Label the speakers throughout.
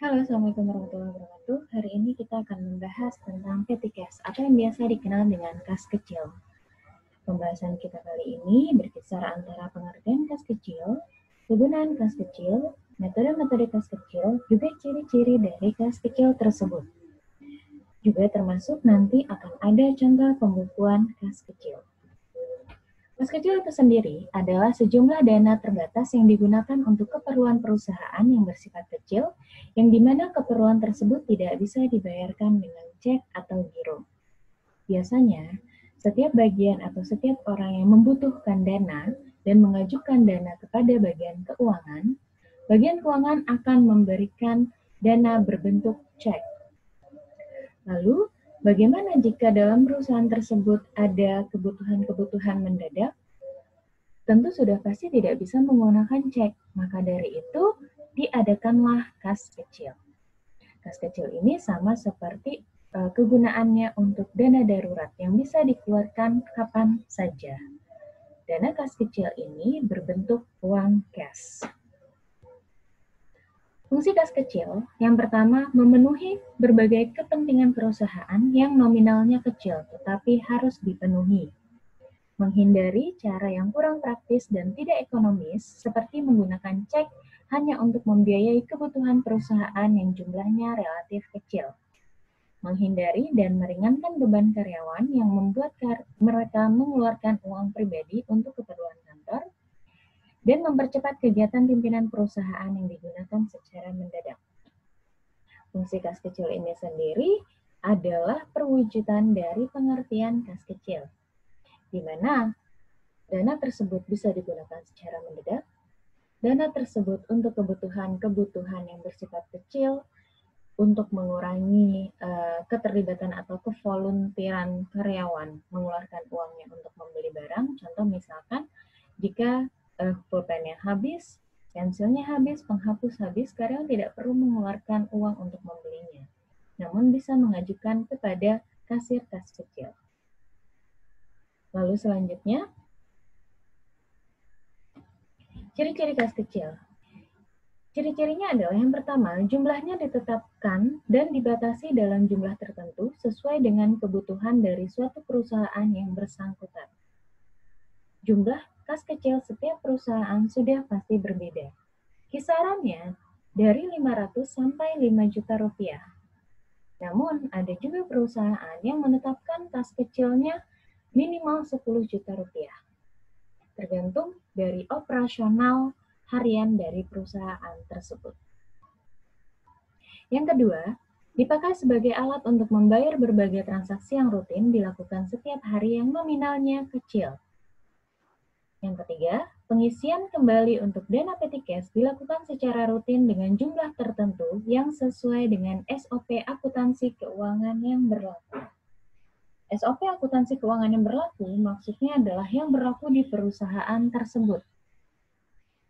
Speaker 1: Halo, Assalamualaikum warahmatullahi wabarakatuh. Hari ini kita akan membahas tentang petty cash atau yang biasa dikenal dengan kas kecil. Pembahasan kita kali ini berkisar antara pengertian kas kecil, kegunaan kas kecil, metode-metode kas kecil, juga ciri-ciri dari kas kecil tersebut. Juga termasuk nanti akan ada contoh pembukuan kas kecil. Kas kecil itu sendiri adalah sejumlah dana terbatas yang digunakan untuk keperluan perusahaan yang bersifat kecil, yang dimana keperluan tersebut tidak bisa dibayarkan dengan cek atau giro. Biasanya, setiap bagian atau setiap orang yang membutuhkan dana dan mengajukan dana kepada bagian keuangan akan memberikan dana berbentuk cek. Lalu, bagaimana jika dalam perusahaan tersebut ada kebutuhan-kebutuhan mendadak? Tentu sudah pasti tidak bisa menggunakan cek, maka dari itu diadakanlah kas kecil. Kas kecil ini sama seperti kegunaannya untuk dana darurat yang bisa dikeluarkan kapan saja. Dana kas kecil ini berbentuk uang cash. Fungsi kas kecil yang pertama memenuhi berbagai kepentingan perusahaan yang nominalnya kecil tetapi harus dipenuhi. Menghindari cara yang kurang praktis dan tidak ekonomis seperti menggunakan cek hanya untuk membiayai kebutuhan perusahaan yang jumlahnya relatif kecil. Menghindari dan meringankan beban karyawan yang membuat mereka mengeluarkan uang pribadi untuk keperluan kantor, dan mempercepat kegiatan pimpinan perusahaan yang digunakan secara mendadak. Fungsi kas kecil ini sendiri adalah perwujudan dari pengertian kas kecil, di mana dana tersebut bisa digunakan secara mendadak, dana tersebut untuk kebutuhan yang bersifat kecil, untuk mengurangi keterlibatan atau kevoluntiran karyawan mengeluarkan uangnya untuk membeli barang. Contoh misalkan, jika pulpennya habis, pensilnya habis, penghapus habis, karyawan tidak perlu mengeluarkan uang untuk membelinya, namun bisa mengajukan kepada kasir kas kecil. Lalu selanjutnya, ciri-ciri kas kecil. Ciri-cirinya adalah yang pertama, jumlahnya ditetapkan dan dibatasi dalam jumlah tertentu sesuai dengan kebutuhan dari suatu perusahaan yang bersangkutan. Jumlah kas kecil setiap perusahaan sudah pasti berbeda. Kisarannya dari 500 sampai 5 juta rupiah. Namun, ada juga perusahaan yang menetapkan kas kecilnya minimal 10 juta rupiah. Tergantung dari operasional harian dari perusahaan tersebut. Yang kedua, dipakai sebagai alat untuk membayar berbagai transaksi yang rutin dilakukan setiap hari yang nominalnya kecil. Yang ketiga, pengisian kembali untuk dana petty cash dilakukan secara rutin dengan jumlah tertentu yang sesuai dengan SOP akuntansi keuangan yang berlaku. SOP akuntansi keuangan yang berlaku maksudnya adalah yang berlaku di perusahaan tersebut.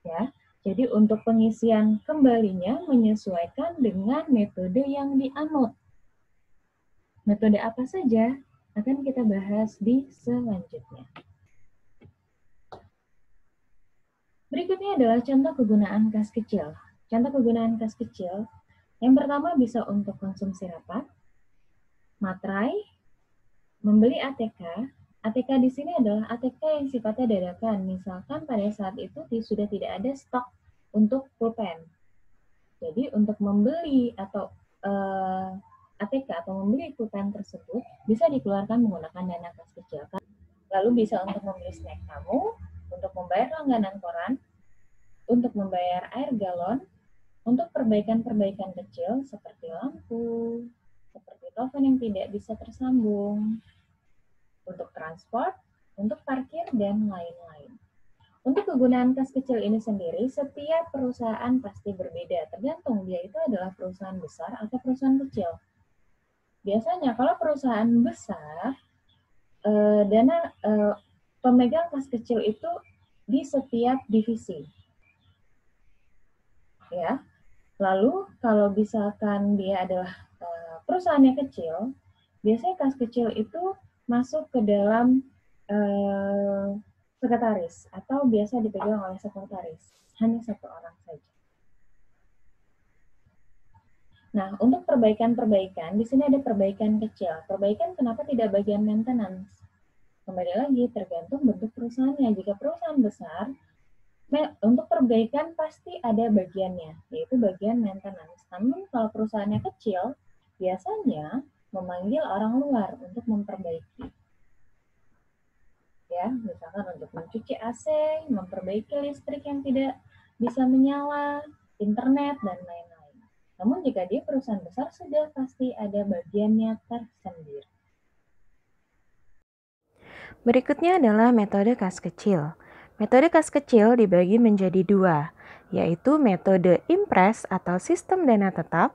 Speaker 1: Ya, jadi untuk pengisian kembalinya menyesuaikan dengan metode yang dianut. Metode apa saja akan kita bahas di selanjutnya. Berikutnya adalah contoh kegunaan kas kecil. Contoh kegunaan kas kecil, yang pertama bisa untuk konsumsi rapat, materai, membeli ATK. ATK di sini adalah ATK yang sifatnya dadakan. Misalkan pada saat itu sudah tidak ada stok untuk pulpen. Jadi untuk membeli atau ATK atau membeli pulpen tersebut bisa dikeluarkan menggunakan dana kas kecil. Lalu bisa untuk membeli snack tamu, untuk membayar langganan koran, untuk membayar air galon, untuk perbaikan-perbaikan kecil seperti lampu, seperti telepon yang tidak bisa tersambung, untuk transport, untuk parkir, dan lain-lain. Untuk kegunaan kas kecil ini sendiri, setiap perusahaan pasti berbeda, tergantung dia itu adalah perusahaan besar atau perusahaan kecil. Biasanya kalau perusahaan besar, pemegang kas kecil itu di setiap divisi. Ya. Lalu kalau misalkan dia adalah perusahaannya kecil, biasanya kas kecil itu masuk ke dalam sekretaris atau biasa dipegang oleh sekretaris, hanya satu orang saja. Nah, untuk perbaikan-perbaikan, di sini ada perbaikan kecil. Perbaikan kenapa tidak bagian maintenance? Kembali lagi, tergantung bentuk perusahaannya. Jika perusahaan besar, untuk perbaikan pasti ada bagiannya, yaitu bagian maintenance. Namun kalau perusahaannya kecil, biasanya memanggil orang luar untuk memperbaiki. Ya, misalkan untuk mencuci AC, memperbaiki listrik yang tidak bisa menyala, internet, dan lain-lain. Namun jika dia perusahaan besar, sudah pasti ada bagiannya tersendiri.
Speaker 2: Berikutnya adalah metode kas kecil. Metode kas kecil dibagi menjadi dua, yaitu metode impres atau sistem dana tetap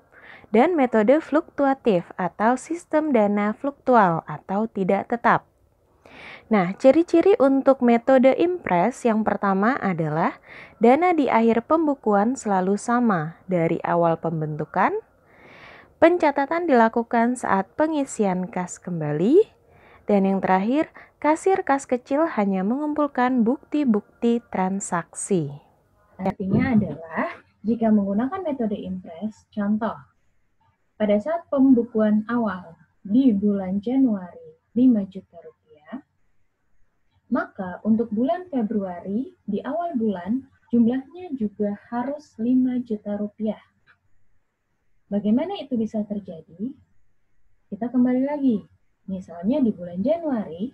Speaker 2: dan metode fluktuatif atau sistem dana fluktual atau tidak tetap. Nah, ciri-ciri untuk metode impres yang pertama adalah dana di akhir pembukuan selalu sama dari awal pembentukan, pencatatan dilakukan saat pengisian kas kembali, dan yang terakhir, kasir kas kecil hanya mengumpulkan bukti-bukti transaksi.
Speaker 1: Artinya adalah, jika menggunakan metode impres, contoh, pada saat pembukuan awal di bulan Januari 5 juta rupiah, maka untuk bulan Februari di awal bulan jumlahnya juga harus 5 juta rupiah. Bagaimana itu bisa terjadi? Kita kembali lagi. Misalnya di bulan Januari,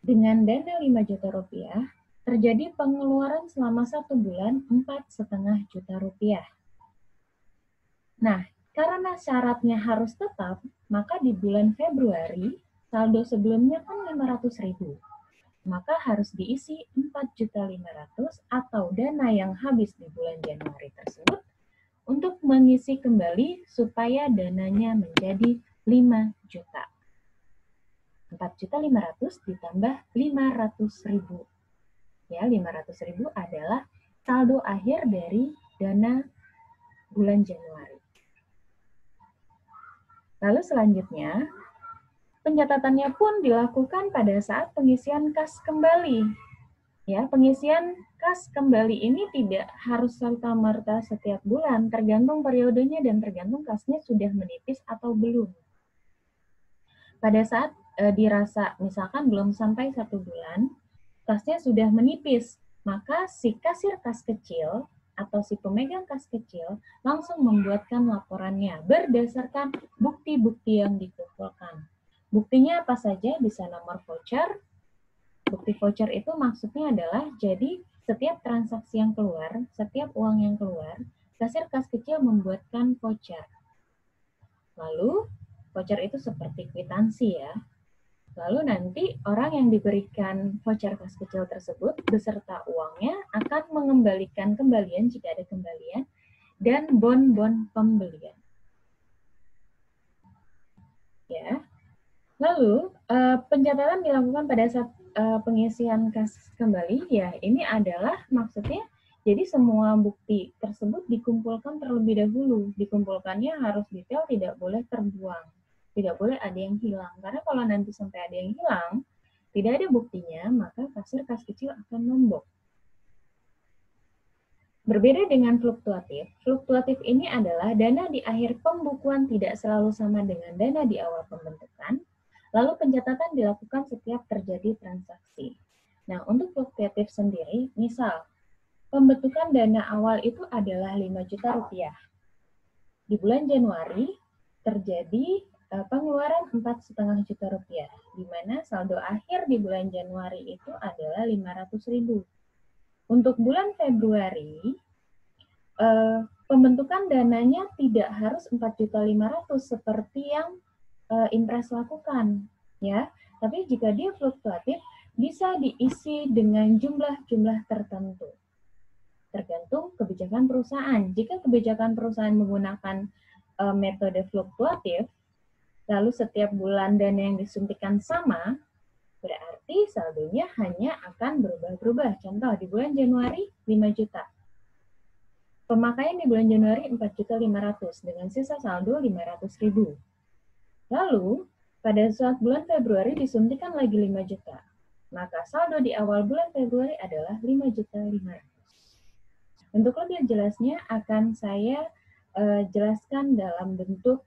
Speaker 1: dengan dana 5 juta rupiah, terjadi pengeluaran selama 1 bulan 4,5 juta rupiah. Nah, karena syaratnya harus tetap, maka di bulan Februari, saldo sebelumnya kan 500.000. Maka harus diisi 4.500.000 atau dana yang habis di bulan Januari tersebut untuk mengisi kembali supaya dananya menjadi 5 juta. 4.500.000 ditambah 500.000. Ya, 500.000 adalah saldo akhir dari dana bulan Januari. Lalu selanjutnya, pencatatannya pun dilakukan pada saat pengisian kas kembali. Ya, pengisian kas kembali ini tidak harus serta-merta setiap bulan, tergantung periodenya dan tergantung kasnya sudah menipis atau belum. Pada saat dirasa misalkan belum sampai 1 bulan, kasnya sudah menipis, maka si kasir kas kecil atau si pemegang kas kecil langsung membuatkan laporannya berdasarkan bukti-bukti yang dikumpulkan. Buktinya apa saja? Bisa nomor voucher. Bukti voucher itu maksudnya adalah jadi setiap transaksi yang keluar, setiap uang yang keluar, kasir kas kecil membuatkan voucher. Lalu voucher itu seperti kwitansi ya. Lalu nanti orang yang diberikan voucher kas kecil tersebut beserta uangnya akan mengembalikan kembalian jika ada kembalian dan bon-bon pembelian. Ya. Lalu pencatatan dilakukan pada saat pengisian kas kembali, ya ini adalah maksudnya jadi semua bukti tersebut dikumpulkan terlebih dahulu. Dikumpulkannya harus detail, tidak boleh terbuang. Tidak boleh ada yang hilang. Karena kalau nanti sampai ada yang hilang, tidak ada buktinya, maka kasir kas kecil akan nombok. Berbeda dengan fluktuatif, fluktuatif ini adalah dana di akhir pembukuan tidak selalu sama dengan dana di awal pembentukan, lalu pencatatan dilakukan setiap terjadi transaksi. Nah, untuk fluktuatif sendiri, misal, pembentukan dana awal itu adalah 5 juta rupiah. Di bulan Januari, terjadi pengeluaran 4,5 juta rupiah, di mana saldo akhir di bulan Januari itu adalah 500.000. Untuk bulan Februari, pembentukan dananya tidak harus 4.500.000 seperti yang impres lakukan, ya. Tapi jika dia fluktuatif, bisa diisi dengan jumlah-jumlah tertentu. Tergantung kebijakan perusahaan. Jika kebijakan perusahaan menggunakan metode fluktuatif, lalu setiap bulan dana yang disuntikan sama, berarti saldonya hanya akan berubah-ubah. Contoh, di bulan Januari 5 juta. Pemakaian di bulan Januari 4.500.000 dengan sisa saldo 500.000. Lalu, pada saat bulan Februari disuntikan lagi 5 juta. Maka saldo di awal bulan Februari adalah 5.500.000. Untuk lebih jelasnya akan saya jelaskan dalam bentuk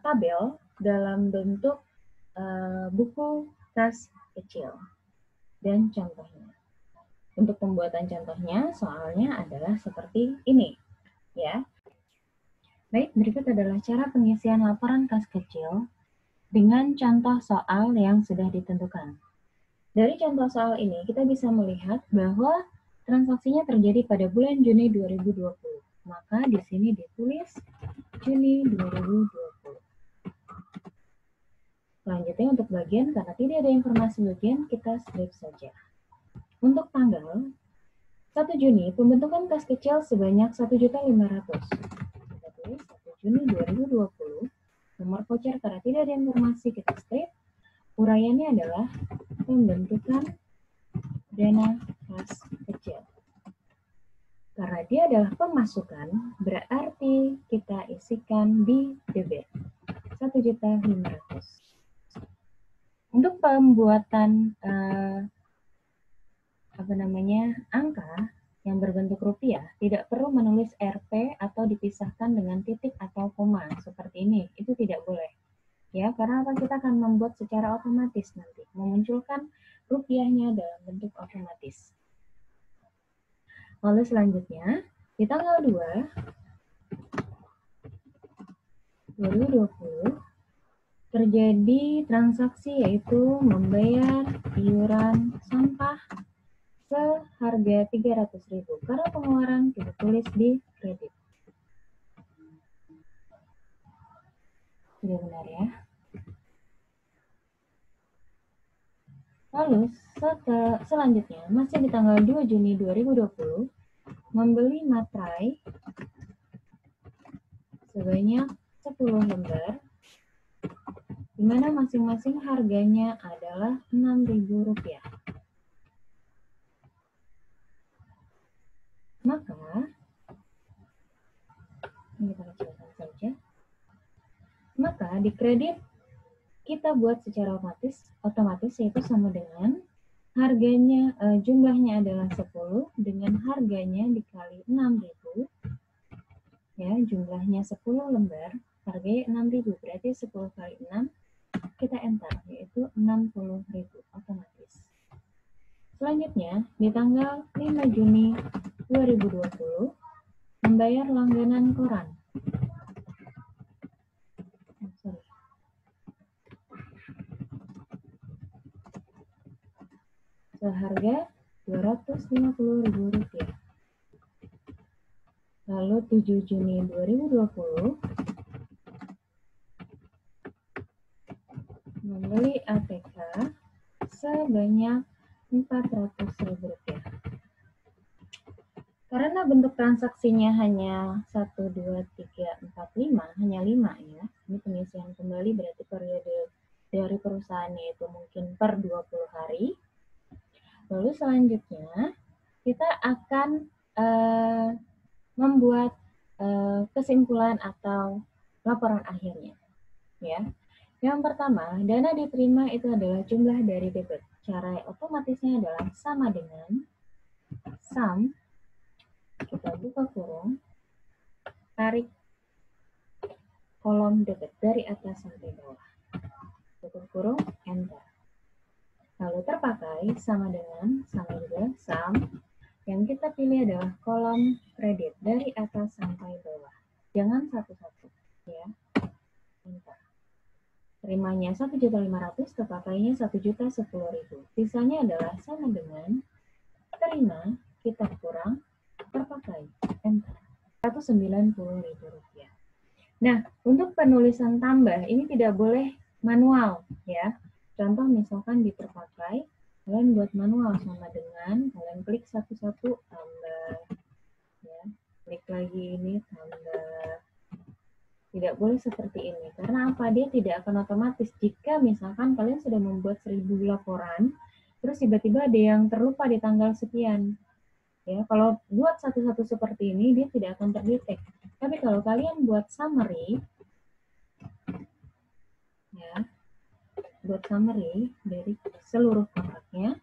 Speaker 1: tabel, dalam bentuk buku kas kecil dan contohnya. Untuk pembuatan contohnya, soalnya adalah seperti ini, ya. Baik, berikut adalah cara pengisian laporan kas kecil dengan contoh soal yang sudah ditentukan. Dari contoh soal ini, kita bisa melihat bahwa transaksinya terjadi pada bulan Juni 2020. Maka di sini ditulis Juni 2020. Selanjutnya untuk bagian, karena tidak ada informasi bagian, kita strip saja. Untuk tanggal 1 Juni, pembentukan kas kecil sebanyak 1.500.000. Kita tulis 1 Juni 2020. Nomor voucher karena tidak ada informasi, kita strip. Uraiannya adalah pembentukan dana kas kecil. Karena dia adalah pemasukan, berarti kita isikan di debit 1.500.000. Untuk pembuatan angka yang berbentuk rupiah, tidak perlu menulis Rp atau dipisahkan dengan titik atau koma seperti ini. Itu tidak boleh. Ya, karena apa? Kita akan membuat secara otomatis nanti, memunculkan rupiahnya dalam bentuk otomatis. Lalu selanjutnya, di tanggal 2 2020 terjadi transaksi yaitu membayar iuran sampah seharga 300.000 karena pengeluaran kita tulis di kredit. Sudah benar ya. Lalu selanjutnya masih di tanggal 2 Juni 2020 membeli materai sebanyak 10 lembar di mana masing-masing harganya adalah Rp6.000. Maka, ini kita kecilkan saja. Maka di kredit kita buat secara otomatis yaitu sama dengan harganya, jumlahnya adalah 10 dengan harganya dikali 6.000. Ya, jumlahnya 10 lembar, harganya 6.000, berarti 10 kali 6, kita enter, yaitu 60.000 otomatis. Selanjutnya, di tanggal 5 Juni 2020, membayar langganan koran. Seharga Rp250.000. Lalu 7 Juni 2020, membeli ATK sebanyak Rp400.000. Karena bentuk transaksinya hanya 1, 2, 3, 4, 5, hanya 5 ya. Ini pengisian kembali berarti periode dari perusahaannya itu mungkin per 20 hari. Lalu selanjutnya kita akan membuat kesimpulan atau laporan akhirnya. Ya. Yang pertama, dana diterima itu adalah jumlah dari debit. Cara otomatisnya adalah sama dengan sum, kita buka kurung, tarik kolom debit dari atas sampai bawah. Tutup kurung, enter. Lalu terpakai sama juga sum. Yang kita pilih adalah kolom kredit dari atas sampai bawah. Jangan satu-satu, ya. Enter. Terimanya 1.500.000, terpakainya 1.010.000. Sisanya adalah sama dengan terima, kita kurang, terpakai, enter. Rp190.000. Nah, untuk penulisan tambah, ini tidak boleh manual, ya. Contoh misalkan di terpakai, kalian buat manual sama dengan kalian klik satu-satu tambah, ya. Klik lagi ini tambah. Tidak boleh seperti ini, karena apa? Dia tidak akan otomatis. Jika misalkan kalian sudah membuat 1000 laporan, terus tiba-tiba ada yang terlupa di tanggal sekian. Ya, kalau buat satu-satu seperti ini, dia tidak akan terdetek. Tapi kalau kalian buat summary, ya, buat summary dari seluruh kontraknya,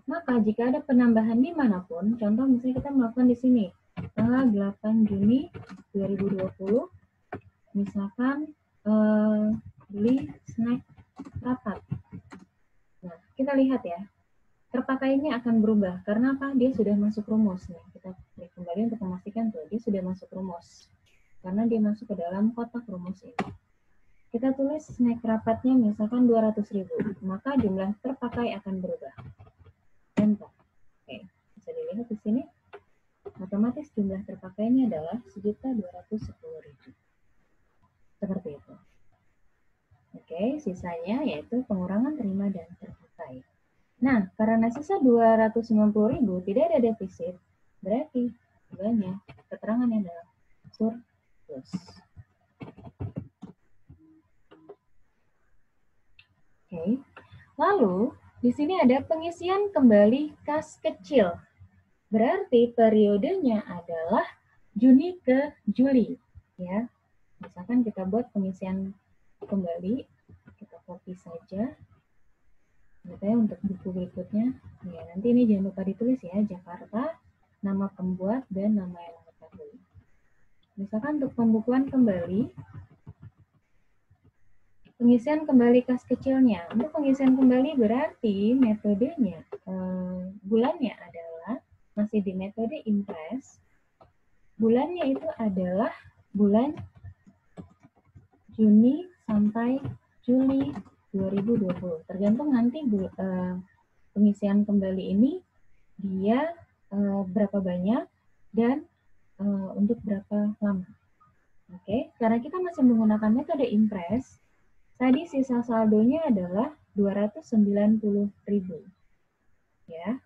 Speaker 1: maka jika ada penambahan dimanapun, contoh misalnya kita melakukan di sini, tanggal 8 Juni 2020, misalkan beli snack rapat. Nah, kita lihat ya, terpakainya akan berubah. Karena apa? Dia sudah masuk rumus. Nih, kita klik kembali untuk memastikan tuh, dia sudah masuk rumus. Karena dia masuk ke dalam kotak rumus ini. Kita tulis snack rapatnya misalkan 200.000, maka jumlah terpakai akan berubah. Enter. Oke, bisa dilihat di sini. Otomatis jumlah terpakainya adalah 1.210.000. Seperti itu. Oke, sisanya yaitu pengurangan terima dan terpakai. Nah, karena sisa 290.000 tidak ada defisit, berarti banyak keterangannya adalah surplus. Oke. Lalu, di sini ada pengisian kembali kas kecil. Berarti periodenya adalah Juni ke Juli, ya. Misalkan kita buat pengisian kembali, kita copy saja. Misalnya untuk buku berikutnya, ya nanti ini jangan lupa ditulis ya, Jakarta, nama pembuat, dan nama yang mengetahui. Misalkan untuk pembukuan kembali, pengisian kembali kas kecilnya. Untuk pengisian kembali berarti metodenya, bulannya adalah masih di metode impress. Bulannya itu adalah bulan Juni sampai Juli 2020. Tergantung nanti pengisian kembali ini dia berapa banyak dan untuk berapa lama. Oke, karena kita masih menggunakan metode impress, tadi sisa saldonya adalah 290.000. Ya,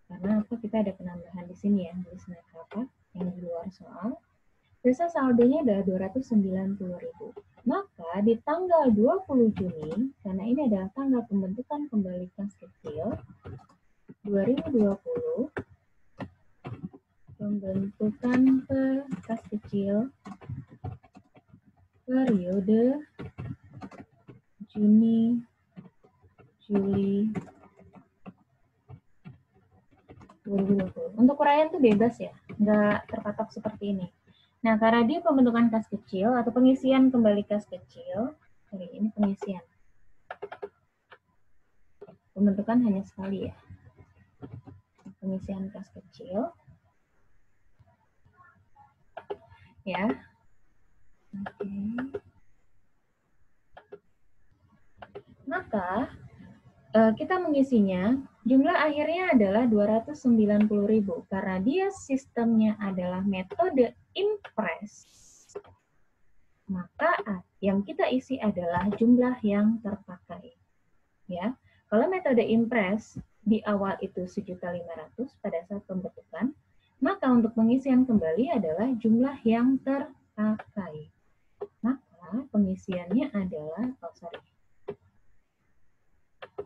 Speaker 1: karena apa, kita ada penambahan di sini ya, di snack rapat yang di luar soal. Sisa saldonya adalah 290.000. Maka di tanggal 20 Juni, karena ini adalah tanggal pembentukan kembali kas kecil 2020, pembentukan kas kecil periode Juni, Juli 2020. Untuk uraian itu bebas ya, nggak terpatok seperti ini. Nah, karena dia pembentukan kas kecil atau pengisian kembali kas kecil, ini pengisian. Pembentukan hanya sekali ya. Pengisian kas kecil. Ya. Oke. Maka kita mengisinya, jumlah akhirnya adalah 290.000 karena dia sistemnya adalah metode impress. Maka yang kita isi adalah jumlah yang terpakai. Ya, kalau metode impress di awal itu 1.500.000 pada saat pembentukan, maka untuk pengisian kembali adalah jumlah yang terpakai. Maka pengisiannya adalah,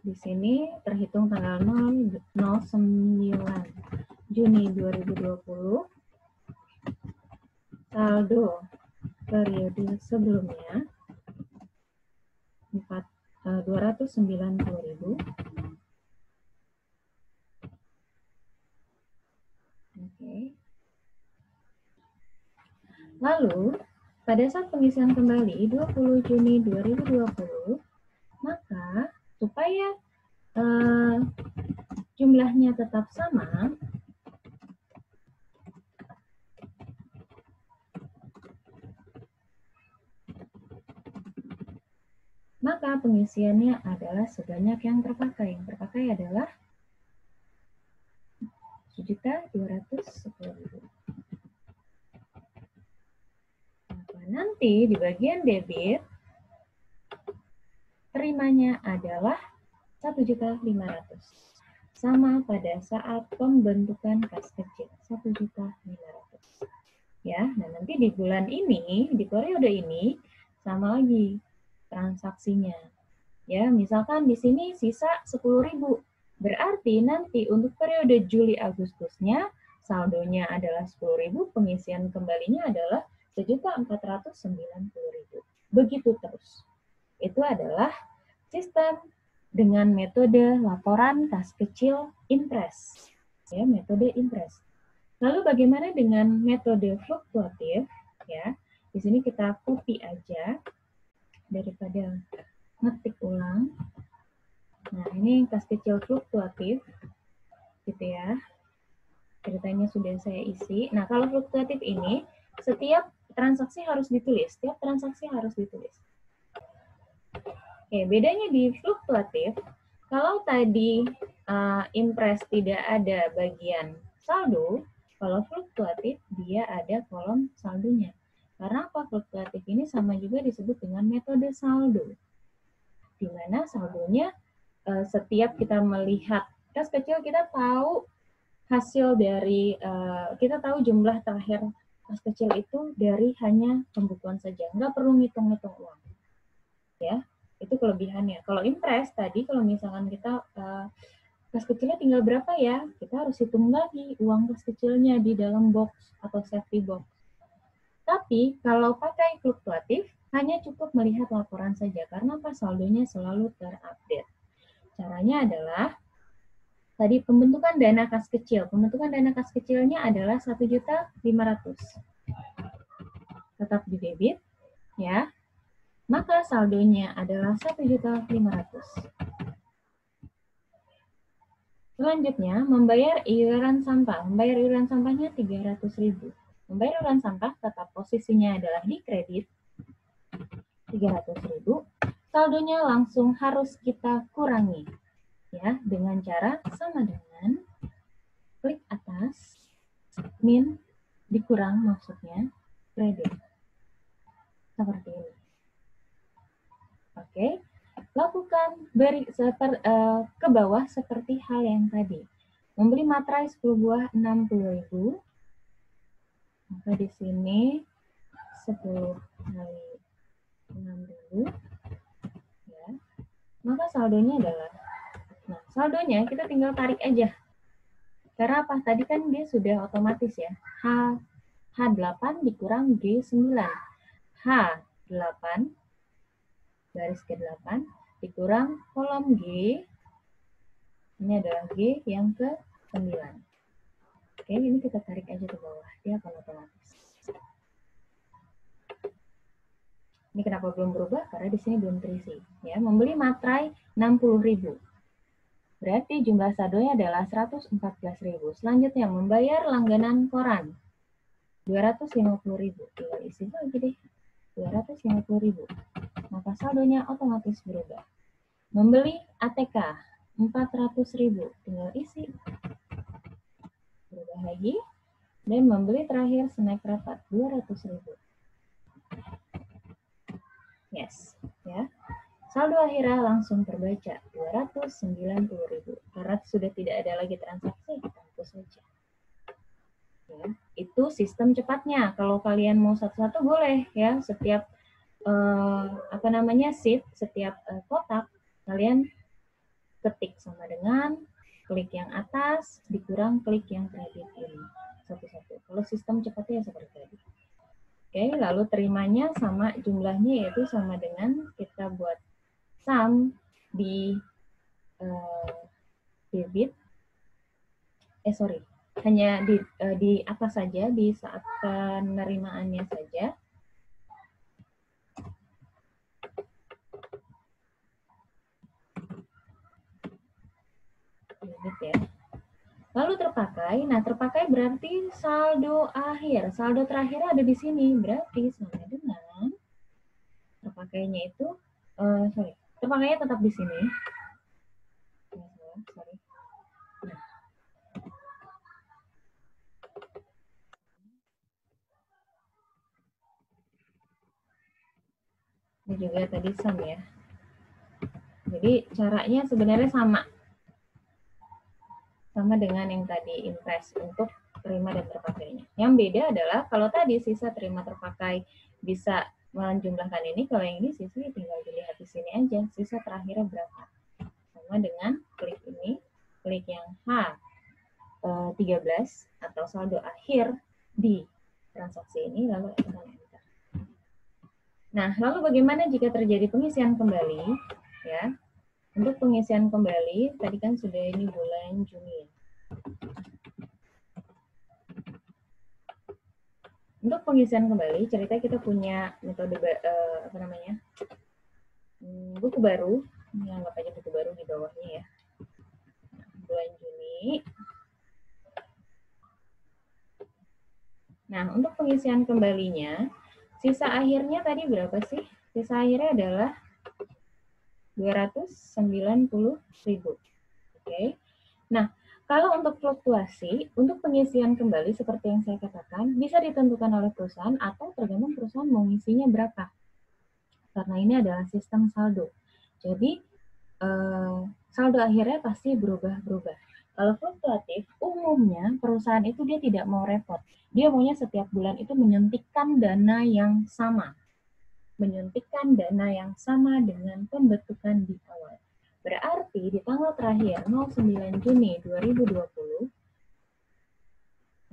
Speaker 1: di sini terhitung tanggal 09 Juni 2020, saldo periode sebelumnya 290.000. Oke. Lalu, pada saat pengisian kembali 20 Juni 2020, maka supaya jumlahnya tetap sama, maka pengisiannya adalah sebanyak yang terpakai. Yang terpakai adalah 1.210.000. Nanti di bagian debit, terimanya adalah 1.500.000. Sama pada saat pembentukan kas kecil, 1.500.000. Ya, nah nanti di bulan ini, di periode ini, sama lagi transaksinya. Ya, misalkan di sini sisa 10.000. Berarti nanti untuk periode Juli Agustusnya, saldonya adalah 10.000, pengisian kembalinya adalah 1.490.000. Begitu terus. Itu adalah sistem dengan metode laporan kas kecil impress. Ya, metode impress. Lalu bagaimana dengan metode fluktuatif? Ya, di sini kita copy aja daripada ngetik ulang. Nah, ini kas kecil fluktuatif, gitu ya. Ceritanya sudah saya isi. Nah, kalau fluktuatif ini, setiap transaksi harus ditulis. Setiap transaksi harus ditulis. Oke, bedanya di fluktuatif, kalau tadi impress tidak ada bagian saldo, kalau fluktuatif dia ada kolom saldonya. Karena apa? Fluktuatif ini sama juga disebut dengan metode saldo, di mana saldonya setiap kita melihat kas kecil, kita tahu hasil dari kita tahu jumlah terakhir kas kecil itu dari hanya pembukuan saja, nggak perlu ngitung-ngitung uang, ya. Itu kelebihannya. Kalau impress tadi, kalau misalkan kita kas kecilnya tinggal berapa ya, kita harus hitung lagi uang kas kecilnya di dalam box atau safety box. Tapi kalau pakai fluktuatif, hanya cukup melihat laporan saja, karena apa? Saldonya selalu terupdate. Caranya adalah tadi pembentukan dana kas kecil. Pembentukan dana kas kecilnya adalah 1.500.000. Tetap di debit, ya. Maka saldonya adalah 1.500.000. Selanjutnya, membayar iuran sampah. Membayar iuran sampahnya 300.000. Membayar iuran sampah tetap posisinya adalah di kredit, 300.000. Saldonya langsung harus kita kurangi, ya, dengan cara sama dengan klik atas, min dikurang maksudnya kredit. Seperti ini. Oke, lakukan ke bawah seperti hal yang tadi. Membeli materai 10 buah 60.000. Maka di sini 10 kali 6.000, ya. Maka saldonya adalah, nah saldonya kita tinggal tarik aja. Karena apa? Tadi kan dia sudah otomatis ya. H8 dikurang G9. H8 garis ke-8 dikurang kolom G, ini adalah G yang ke-9. Oke, ini kita tarik aja ke bawah, dia akan otomatis. Ini kenapa belum berubah? Karena di sini belum terisi. Ya, membeli materai 60.000. Berarti jumlah saldonya adalah 114.000. Selanjutnya, membayar langganan koran 250.000. Tinggal isi lagi deh, 250.000. Maka saldonya otomatis berubah. Membeli ATK 400.000, tinggal isi, berubah lagi. Dan membeli terakhir snack rapat 200.000. Yes, ya. Saldo akhirnya langsung terbaca 290.000. Karena sudah tidak ada lagi transaksi, kita hapus saja. Ya, itu sistem cepatnya. Kalau kalian mau satu-satu boleh ya, setiap sheet, setiap kotak kalian ketik sama dengan klik yang atas dikurang klik yang kredit ini satu-satu. Kalau sistem cepatnya seperti tadi. Oke, lalu terimanya sama jumlahnya, yaitu sama dengan kita buat sum di debit. Hanya di atas saja, di saat penerimaannya saja. Debit ya. Lalu terpakai. Nah, terpakai berarti saldo akhir. Saldo terakhir ada di sini. Berarti sama dengan terpakainya itu, terpakainya tetap di sini. Nah. Ini juga tadi sum ya. Jadi caranya sebenarnya sama dengan yang tadi impress untuk terima dan terpakainya. Yang beda adalah kalau tadi sisa terima terpakai bisa menjumlahkan ini, kalau yang ini sisa tinggal dilihat di sini aja, sisa terakhirnya berapa. Sama dengan klik ini, klik yang H13 atau saldo akhir di transaksi ini, lalu tekan enter. Nah, lalu bagaimana jika terjadi pengisian kembali? Ya, untuk pengisian kembali, tadi kan sudah ini bulan Juni. Untuk pengisian kembali, cerita kita punya metode buku baru. Ini anggap aja buku baru di bawahnya ya. Bulan Juni. Nah, untuk pengisian kembalinya, sisa akhirnya tadi berapa sih? Sisa akhirnya adalah 290.000. Oke. Nah, kalau untuk fluktuasi, untuk pengisian kembali seperti yang saya katakan, bisa ditentukan oleh perusahaan atau tergantung perusahaan mau ngisinya berapa. Karena ini adalah sistem saldo. Jadi, saldo akhirnya pasti berubah-berubah. Kalau fluktuatif, umumnya perusahaan itu dia tidak mau repot. Dia maunya setiap bulan itu menyuntikkan dana yang sama. Menyuntikkan dana yang sama dengan pembentukan di awal. Berarti di tanggal terakhir 09 Juni 2020,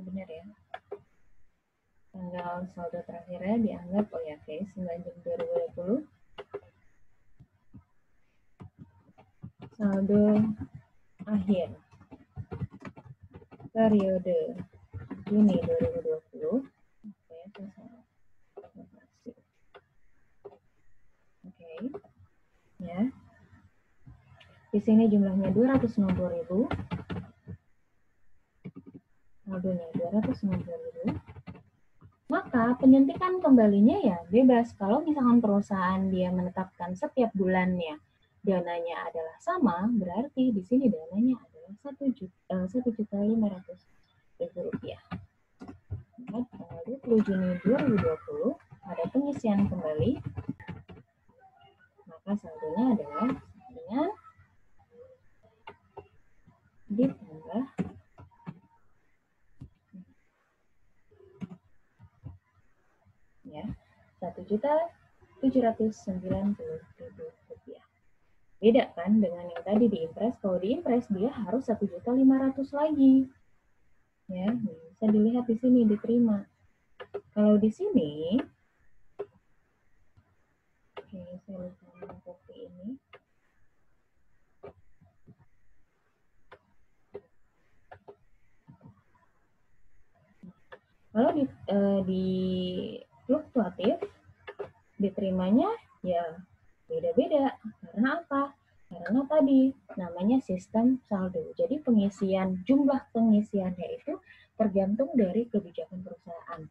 Speaker 1: benar ya, tanggal saldo terakhirnya dianggap, 9 Juni 2020, saldo akhir periode Juni 2020. Oke, ya. Di sini jumlahnya 260.000. Saldonya 260.000. Maka penyuntikan kembalinya ya bebas. Kalau misalkan perusahaan dia menetapkan setiap bulannya dananya adalah sama, berarti di sini dananya adalah 1.500.000 rupiah. Tanggal 20 Juni 2020 ada pengisian kembali, maka saldonya adalah dengan ditambah ya 1.790.000 rupiah. Beda kan dengan yang tadi di Impres. Kalau di Impres dia harus 1.500.000 lagi. Ya, bisa dilihat di sini diterima. Kalau di sini, oke, saya lupa mengcopy ini. Kalau di fluktuatif diterimanya ya beda-beda. Karena apa? Karena tadi namanya sistem saldo. Jadi jumlah pengisiannya itu tergantung dari kebijakan perusahaan.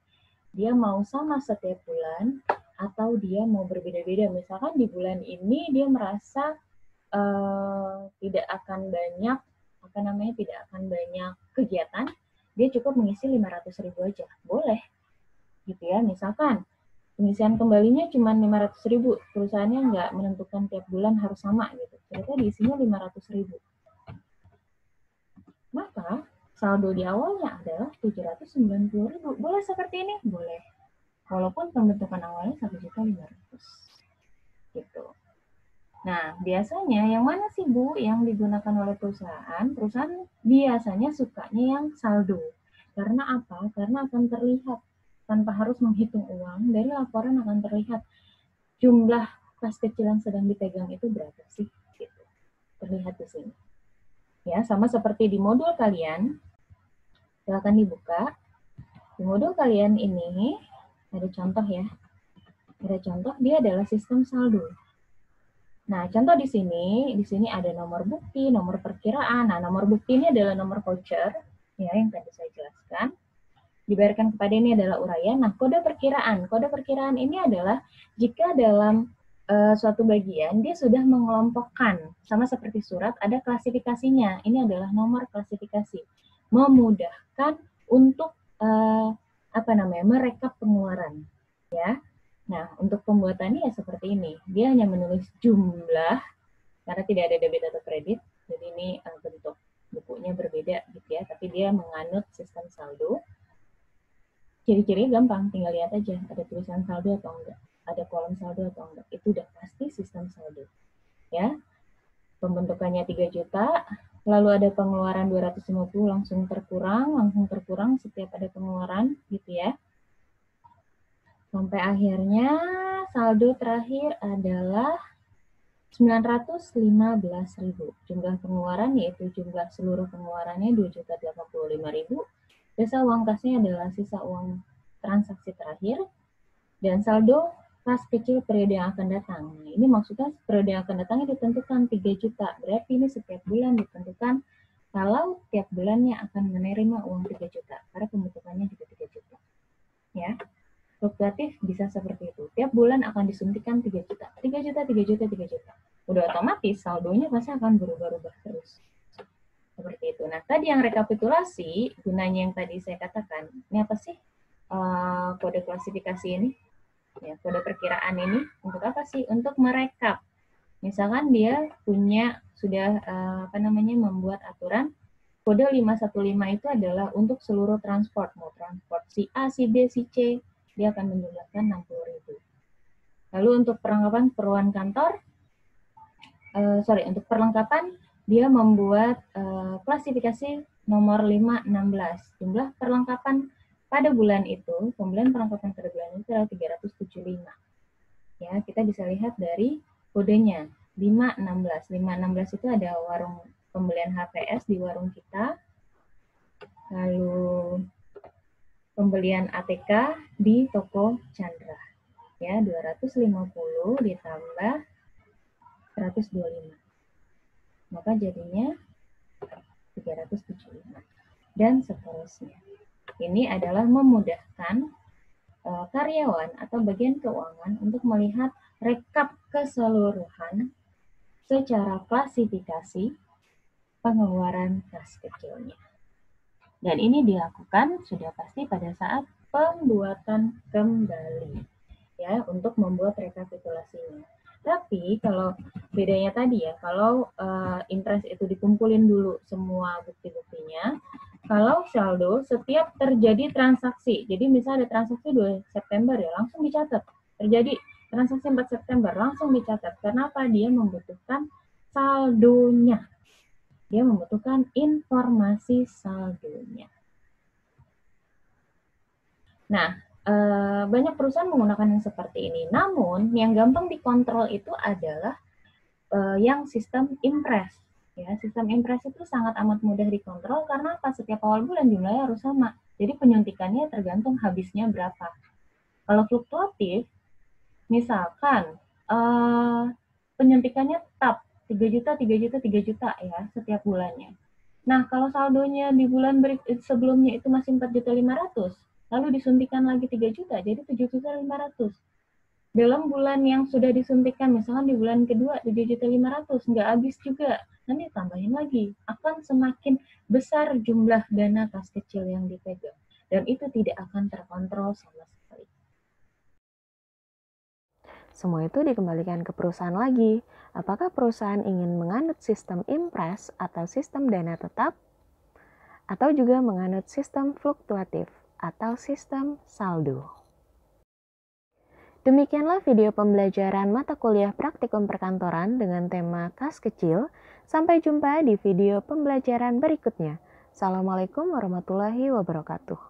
Speaker 1: Dia mau sama setiap bulan atau dia mau berbeda-beda. Misalkan di bulan ini dia merasa tidak akan banyak kegiatan, dia cukup mengisi 500.000 aja, boleh gitu ya. Misalkan pengisian kembalinya cuma 500.000, perusahaannya nggak menentukan tiap bulan harus sama gitu, ternyata diisinya 500.000, maka saldo di awalnya adalah 790.000. Boleh seperti ini? Boleh, walaupun pembentukan awalnya 1.500.000 gitu. Nah, biasanya yang mana sih Bu yang digunakan oleh perusahaan? Perusahaan biasanya sukanya yang saldo. Karena apa? Karena akan terlihat tanpa harus menghitung uang, dari laporan akan terlihat jumlah kas kecil yang sedang dipegang itu berapa sih? Gitu. Terlihat di sini. Ya, sama seperti di modul kalian. Silakan dibuka. Di modul kalian ini ada contoh ya. Ada contoh, dia adalah sistem saldo. Nah, contoh di sini ada nomor bukti, nomor perkiraan. Nah, nomor bukti ini adalah nomor voucher, ya, yang tadi saya jelaskan. Dibayarkan kepada ini adalah uraian. Nah, kode perkiraan ini adalah jika dalam suatu bagian dia sudah mengelompokkan, sama seperti surat, ada klasifikasinya. Ini adalah nomor klasifikasi, memudahkan untuk merekap pengeluaran, ya. Nah, untuk pembuatannya ya seperti ini. Dia hanya menulis jumlah, karena tidak ada debit atau kredit. Jadi ini bentuk bukunya berbeda gitu ya, tapi dia menganut sistem saldo. Ciri-cirinya gampang, tinggal lihat aja ada tulisan saldo atau enggak, ada kolom saldo atau enggak. Itu udah pasti sistem saldo. Ya. Pembentukannya 3 juta, lalu ada pengeluaran 250 langsung terkurang setiap ada pengeluaran gitu ya. Sampai akhirnya saldo terakhir adalah 915.000. Jumlah pengeluaran yaitu jumlah seluruh pengeluarannya 2.085.000. Sisa uang kasnya adalah sisa uang transaksi terakhir, dan saldo kas kecil periode yang akan datang. Nah, ini maksudnya periode yang akan datangnya ditentukan 3 juta. Berarti ini setiap bulan ditentukan kalau tiap bulannya akan menerima uang 3 juta. Karena pembentukannya juga 3 juta. Ya. Fluktuatif bisa seperti itu. Tiap bulan akan disuntikan 3 juta. 3 juta, 3 juta, 3 juta. Udah otomatis saldonya pasti akan berubah-ubah terus. Seperti itu. Nah, tadi yang rekapitulasi, gunanya yang tadi saya katakan, ini apa sih kode klasifikasi ini? Ya, kode perkiraan ini untuk apa sih? Untuk merekap. Misalkan dia punya sudah membuat aturan kode 515 itu adalah untuk seluruh transport, mau transport si A, si B, si C, dia akan menjumlahkan 60.000. Lalu untuk perlengkapan keperluan kantor, untuk perlengkapan dia membuat klasifikasi nomor 516. Jumlah perlengkapan pada bulan itu, pembelian perlengkapan pada bulan itu adalah 375. Ya, kita bisa lihat dari kodenya 516. 516 itu ada warung pembelian HPS di warung kita. Lalu pembelian ATK di toko Chandra. Ya, 250 ditambah 125. Maka jadinya 375. Dan seterusnya. Ini adalah memudahkan karyawan atau bagian keuangan untuk melihat rekap keseluruhan secara klasifikasi pengeluaran kas kecilnya. Dan ini dilakukan sudah pasti pada saat pembuatan kembali, ya, untuk membuat rekapitulasinya. Tapi kalau bedanya tadi ya, kalau interest itu dikumpulin dulu semua bukti-buktinya, kalau saldo setiap terjadi transaksi, jadi misalnya ada transaksi 2 September ya, langsung dicatat. Terjadi transaksi 4 September, langsung dicatat. Karena apa? Dia membutuhkan saldonya. Dia membutuhkan informasi saldonya. Nah, banyak perusahaan menggunakan yang seperti ini. Namun, yang gampang dikontrol itu adalah yang sistem impress. Ya, sistem impress itu sangat amat mudah dikontrol karena apa? Setiap awal bulan jumlahnya harus sama. Jadi penyuntikannya tergantung habisnya berapa. Kalau fluktuatif, misalkan penyuntikannya tetap 3 juta, 3 juta, 3 juta ya setiap bulannya. Nah, kalau saldonya di bulan sebelumnya itu masih 4.500.000, lalu disuntikan lagi 3 juta, jadi 7.500.000. Dalam bulan yang sudah disuntikan, misalkan di bulan kedua 7.500.000, nggak habis juga. Nanti tambahin lagi, akan semakin besar jumlah dana kas kecil yang dipegang. Dan itu tidak akan terkontrol sama sekali.
Speaker 2: Semua itu dikembalikan ke perusahaan lagi. Apakah perusahaan ingin menganut sistem impress atau sistem dana tetap? Atau juga menganut sistem fluktuatif atau sistem saldo? Demikianlah video pembelajaran mata kuliah praktikum perkantoran dengan tema kas kecil. Sampai jumpa di video pembelajaran berikutnya. Assalamualaikum warahmatullahi wabarakatuh.